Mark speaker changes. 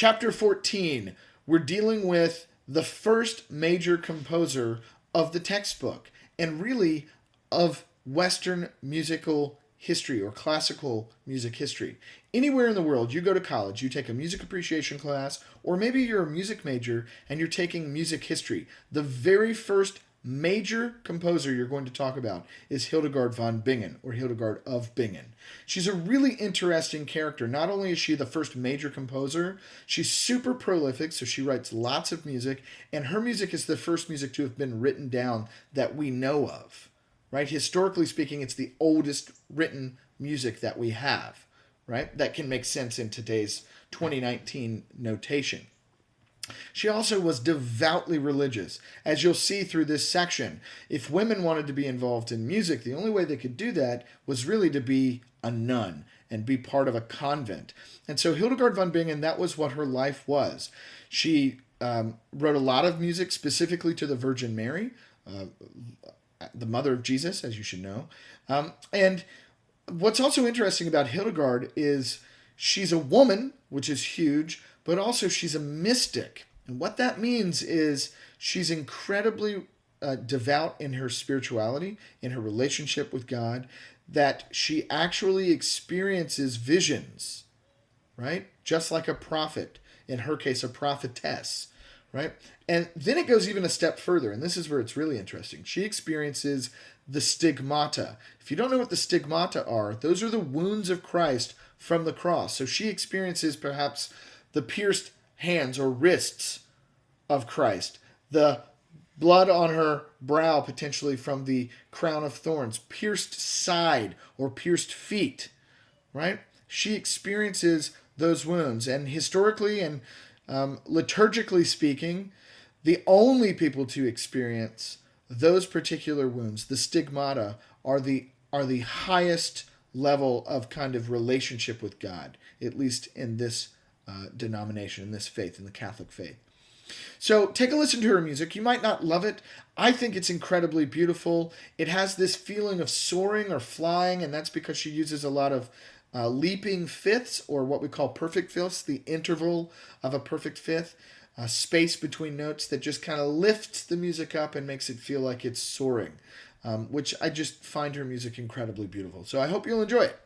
Speaker 1: Chapter 14, we're dealing with the first major composer of the textbook and really of Western musical history or classical music history. Anywhere in the world, you go to college, you take a music appreciation class, or maybe you're a music major and you're taking music history. The very first major composer you're going to talk about is Hildegard von Bingen, or Hildegard of Bingen. She's a really interesting character. Not only is she the first major composer, she's super prolific, so she writes lots of music, and her music is the first music to have been written down that we know of. Right? Historically speaking, it's the oldest written music that we have, right? That can make sense in today's 2019 notation. She also was devoutly religious. As you'll see through this section, if women wanted to be involved in music, the only way they could do that was really to be a nun and be part of a convent. And so Hildegard von Bingen, that was what her life was. She wrote a lot of music specifically to the Virgin Mary, the mother of Jesus, as you should know. And what's also interesting about Hildegard is she's a woman, which is huge, but also she's a mystic. And what that means is she's incredibly devout in her spirituality, in her relationship with God, that she actually experiences visions, right? Just like a prophet, in her case, a prophetess, right? And then it goes even a step further, and this is where it's really interesting. She experiences the stigmata. If you don't know what the stigmata are, those are the wounds of Christ from the cross. So she experiences perhaps the pierced hands or wrists of Christ, the blood on her brow potentially from the crown of thorns, pierced side or pierced feet, right? She experiences those wounds. And historically and liturgically speaking, the only people to experience those particular wounds, the stigmata, are the highest level of kind of relationship with God, at least in this denomination, in this faith, in the Catholic faith. So take a listen to her music. You might not love it. I think it's incredibly beautiful. It has this feeling of soaring or flying, and that's because she uses a lot of leaping fifths, or what we call perfect fifths, the interval of a perfect fifth, space between notes that just kind of lifts the music up and makes it feel like it's soaring, which I just find her music incredibly beautiful. So I hope you'll enjoy it.